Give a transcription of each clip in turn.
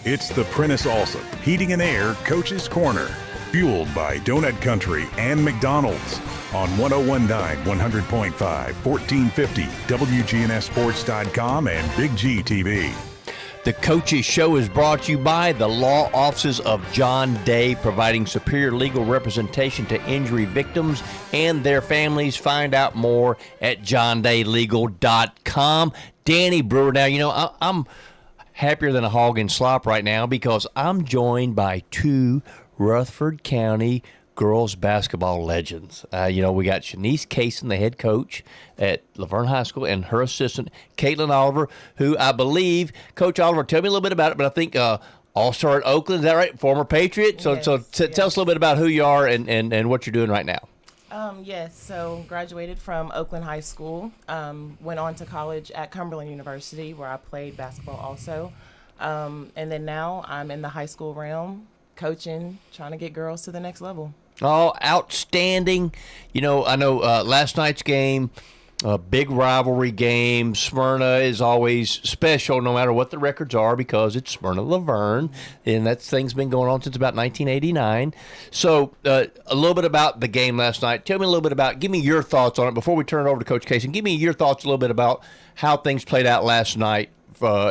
It's the Prentice Allsup Heating and Air Coach's Corner, fueled by Donut Country and McDonald's on 1019 100.5, 1450 WGNSSports.com and Big G TV. The Coaches Show is brought to you by the law offices of John Day, providing superior legal representation to injury victims and their families. Find out more at johndaylegal.com. Danny Brewer. Now, I'm happier than a hog in slop right now because I'm joined by two Rutherford County girls basketball legends. We got Shanice Cason, the head coach at Vergne High School, and her assistant, Caitlin Oliver, who I believe, Coach Oliver, tell me a little bit about it, but I think All-Star at Oakland, is that right? Former Patriot? So, yes, tell us a little bit about who you are and what you're doing right now. Yes, so graduated from Oakland High School, went on to college at Cumberland University where I played basketball also, and then now I'm in the high school realm, coaching, trying to get girls to the next level. Oh, outstanding. I know last night's game, a big rivalry game. Smyrna is always special no matter what the records are because it's Smyrna Laverne, and that thing's been going on since about 1989. So a little bit about the game last night. Tell me a little bit give me your thoughts on it before we turn it over to Coach Cason. Give me your thoughts a little bit about how things played out last night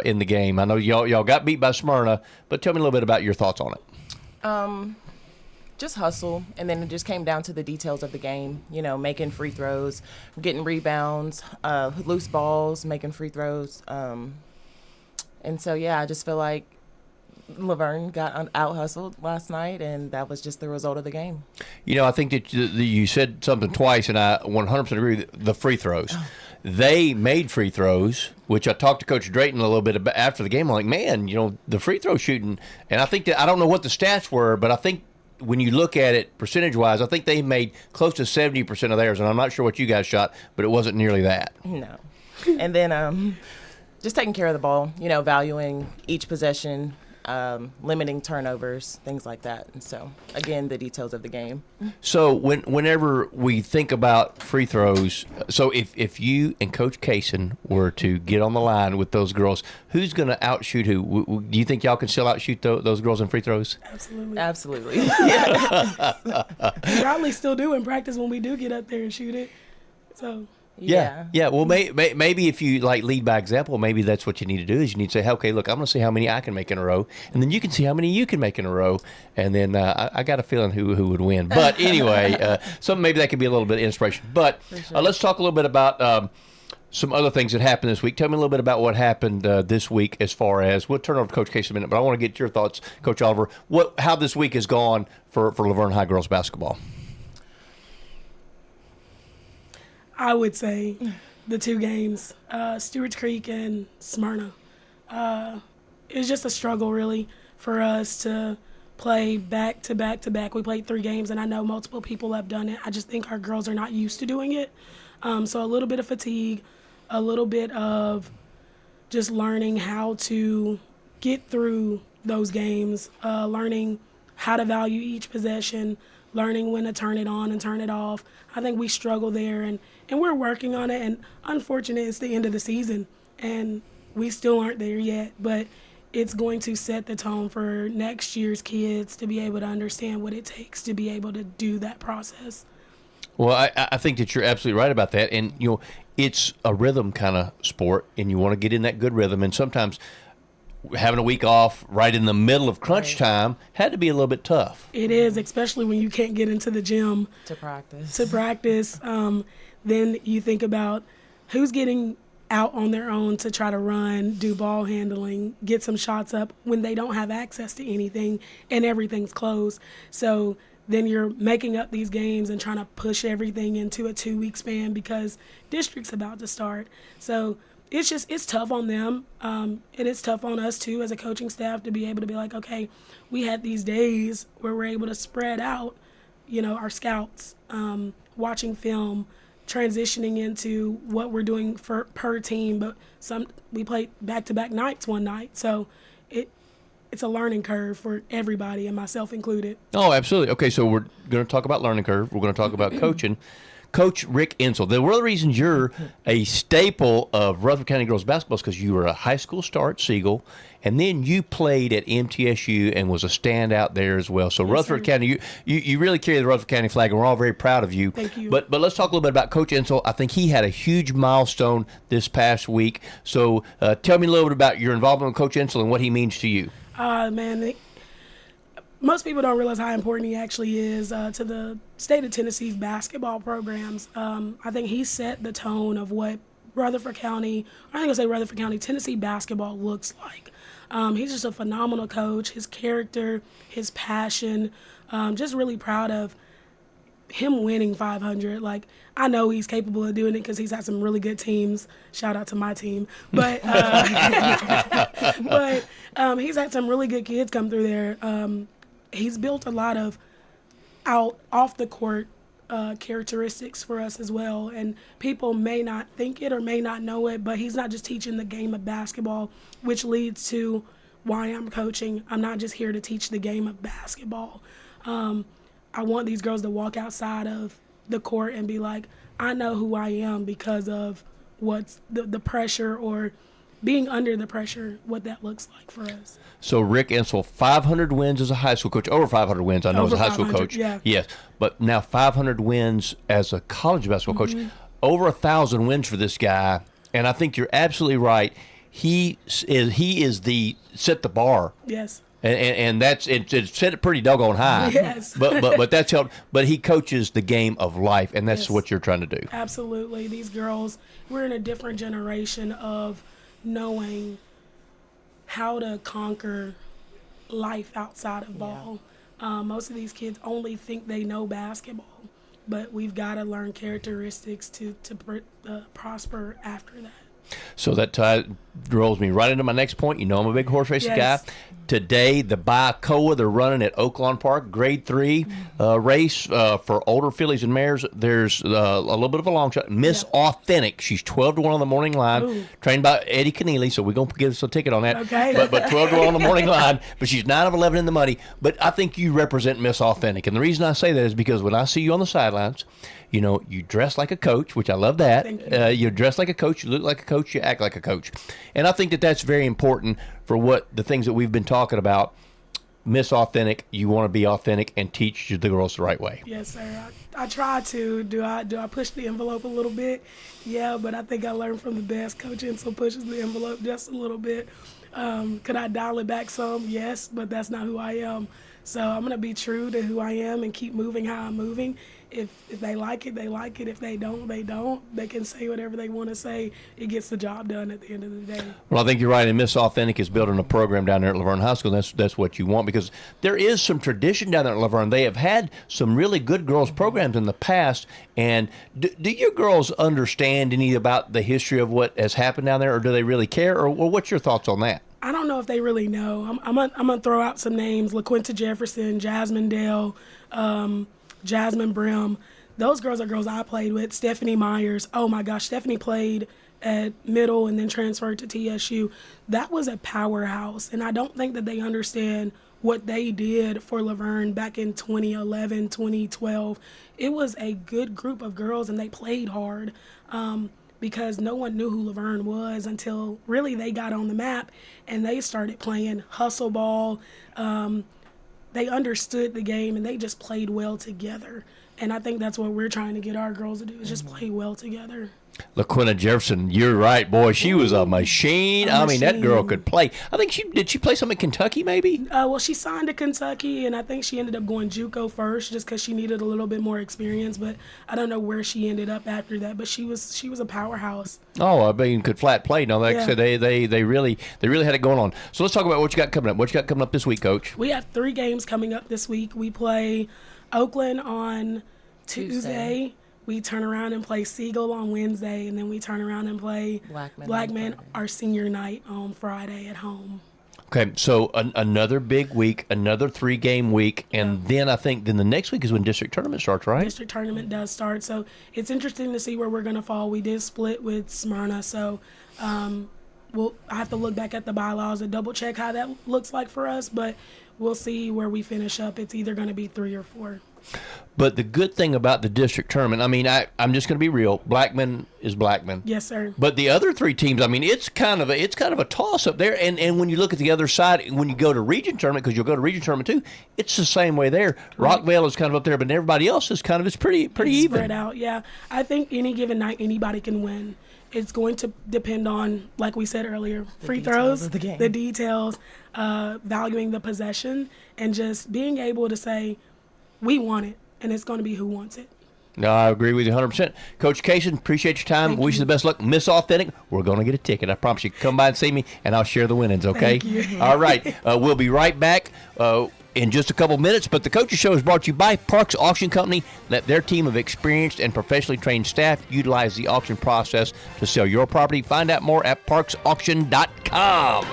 in the game. I know y'all got beat by Smyrna, but tell me a little bit about your thoughts on it. Just hustle, and then it just came down to the details of the game, making free throws, getting rebounds, loose balls, making free throws. And so, I just feel like Laverne got out-hustled last night, and that was just the result of the game. I think that you said something twice, and I 100% agree with the free throws. They made free throws, which I talked to Coach Drayton a little bit about after the game. I'm like, man, the free throw shooting, and I think that I don't know what the stats were, but I think when you look at it percentage-wise, I think they made close to 70% of theirs, and I'm not sure what you guys shot, but it wasn't nearly that. No. And then just taking care of the ball, valuing each possession, limiting turnovers, things like that. And so, again, the details of the game. So whenever we think about free throws, so if you and Coach Cason were to get on the line with those girls, who's going to outshoot who? Do you think y'all can still outshoot those girls in free throws? Absolutely. We probably still do in practice when we do get up there and shoot it. So. Yeah. Well, maybe if you lead by example, maybe that's what you need to do. Is you need to say, okay, look, I'm going to see how many I can make in a row, and then you can see how many you can make in a row, and then I got a feeling who would win. But anyway, so maybe that could be a little bit of inspiration. But let's talk a little bit about some other things that happened this week. Tell me a little bit about what happened this week as far as we'll turn over to Coach Case in a minute, but I want to get your thoughts, Coach Oliver. How this week has gone for Laverne High girls basketball. I would say the two games, Stewart's Creek and Smyrna. It was just a struggle, really, for us to play back to back to back. We played 3 games, and I know multiple people have done it. I just think our girls are not used to doing it. So a little bit of fatigue, a little bit of just learning how to get through those games, learning how to value each possession, learning when to turn it on and turn it off. I think we struggle there, and we're working on it. And unfortunately, it's the end of the season, and we still aren't there yet. But it's going to set the tone for next year's kids to be able to understand what it takes to be able to do that process. Well, I think that you're absolutely right about that. And, it's a rhythm kind of sport, and you want to get in that good rhythm. And sometimes having a week off right in the middle of crunch time had to be a little bit tough. It is, especially when you can't get into the gym to practice. Then you think about who's getting out on their own to try to run, do ball handling, get some shots up when they don't have access to anything and everything's closed. So then you're making up these games and trying to push everything into a 2-week span because district's about to start. So it's tough on them. It is tough on us too as a coaching staff to be able to be like, okay, we had these days where we're able to spread out, our scouts, watching film, transitioning into what we're doing per team. But we played back-to-back nights one night, so it's a learning curve for everybody, and myself included. Oh, absolutely. Okay, so we're going to talk about learning curve. We're going to talk about coaching. Coach Rick Insel. The one of the reasons you're a staple of Rutherford County girls basketball is because you were a high school star at Siegel, and then you played at MTSU and was a standout there as well. So Rutherford County, you really carry the Rutherford County flag, and we're all very proud of you. Thank you. But let's talk a little bit about Coach Insel. I think he had a huge milestone this past week. So tell me a little bit about your involvement with Coach Insel and what he means to you. Man, most people don't realize how important he actually is to the state of Tennessee's basketball programs. I think he set the tone of what Rutherford County, Tennessee basketball looks like. He's just a phenomenal coach. His character, his passion, just really proud of him winning 500. Like, I know he's capable of doing it because he's had some really good teams. Shout out to my team. But he's had some really good kids come through there. He's built a lot of off the court characteristics for us as well, and people may not think it or may not know it, but he's not just teaching the game of basketball, which leads to why I'm coaching. I'm not just here to teach the game of basketball. I want these girls to walk outside of the court and be like, I know who I am because of what's the pressure, or being under the pressure, what that looks like for us. So Rick Insel, 500 wins as a high school coach, over 500 wins, I know, as a high school coach. Yeah. Yes, but now 500 wins as a college basketball coach, over 1,000 wins for this guy, and I think you're absolutely right. He is the set the bar. Yes. And that's it set it pretty doggone high. Yes. But that's helped. But he coaches the game of life, and that's what you're trying to do. Absolutely. These girls, we're in a different generation of knowing how to conquer life outside of ball. Most of these kids only think they know basketball, but we've got to learn characteristics to prosper after that. So that rolls me right into my next point. You know I'm a big horse racing guy. Today, the Baicoa, they're running at Oaklawn Park, grade 3 race for older fillies and mares. There's a little bit of a long shot. Miss Authentic, she's 12-1 on the morning line, trained by Eddie Keneally, so we're going to give us a ticket on that. Okay. But 12-1 on the morning line, but she's 9 of 11 in the money. But I think you represent Miss Authentic, and the reason I say that is because when I see you on the sidelines, you know, you dress like a coach, which I love that. Thank you. You dress like a coach, you look like a coach, you act like a coach. And I think that that's very important for what the things that we've been talking about. Miss Authentic, you want to be authentic and teach the girls the right way. Yes, sir. I try to. Do I push the envelope a little bit? Yeah, but I think I learned from the best. Coach Insel pushes the envelope just a little bit. Could I dial it back some? Yes, but that's not who I am. So I'm going to be true to who I am and keep moving how I'm moving. If they like it, they like it. If they don't, they don't. They can say whatever they want to say. It gets the job done at the end of the day. Well, I think you're right. And Miss Authentic is building a program down there at Laverne High School. That's what you want, because there is some tradition down there at Laverne. They have had some really good girls programs in the past. And do your girls understand any about the history of what has happened down there, or do they really care? Or what's your thoughts on that? I don't know if they really know. I'm gonna throw out some names: LaQuinta Jefferson, Jasmine Dale, Jasmine Brim. Those girls are girls I played with. Stephanie Myers. Oh my gosh, Stephanie played at Middle and then transferred to TSU. That was a powerhouse, and I don't think that they understand what they did for Laverne back in 2011, 2012. It was a good group of girls, and they played hard. Because no one knew who Laverne was until really they got on the map and they started playing hustle ball. They understood the game and they just played well together. And I think that's what we're trying to get our girls to do, is just play well together. LaQuinta Jefferson, you're right, boy. She was a machine. I mean, that girl could play. I think did she play some in Kentucky, maybe? Well, she signed to Kentucky, and I think she ended up going JUCO first just because she needed a little bit more experience. But I don't know where she ended up after that. But she was a powerhouse. Oh, I mean, could flat play. No, like I said, they really had it going on. So let's talk about what you got coming up. What you got coming up this week, Coach? We have 3 games coming up this week. We play Oakland on Tuesday. We turn around and play Siegel on Wednesday, and then we turn around and play Blackman our senior night on Friday at home. Okay, so another big week, another 3-game week, and then I think the next week is when district tournament starts, right? District tournament does start, so it's interesting to see where we're going to fall. We did split with Smyrna, so I have to look back at the bylaws and double-check how that looks like for us, but we'll see where we finish up. It's either going to be 3 or 4. But the good thing about the district tournament, I mean, I'm just going to be real. Blackman is Blackman. Yes, sir. But the other three teams, I mean, it's kind of a toss up there. And when you look at the other side, when you go to region tournament, because you'll go to region tournament too, it's the same way there. Right. Rockvale is kind of up there, but everybody else is kind of pretty even. Spread out. Yeah, I think any given night anybody can win. It's going to depend on, like we said earlier, free throws, the details, valuing the possession, and just being able to say, we want it, and it's going to be who wants it. No, I agree with you 100%. Coach Cason, appreciate your time. Wish you the best luck. Miss Authentic, we're going to get a ticket. I promise you. Come by and see me, and I'll share the winnings, okay? Thank you. All right. We'll be right back in just a couple minutes. But the Coaches Show is brought to you by Parks Auction Company. Let their team of experienced and professionally trained staff utilize the auction process to sell your property. Find out more at parksauction.com.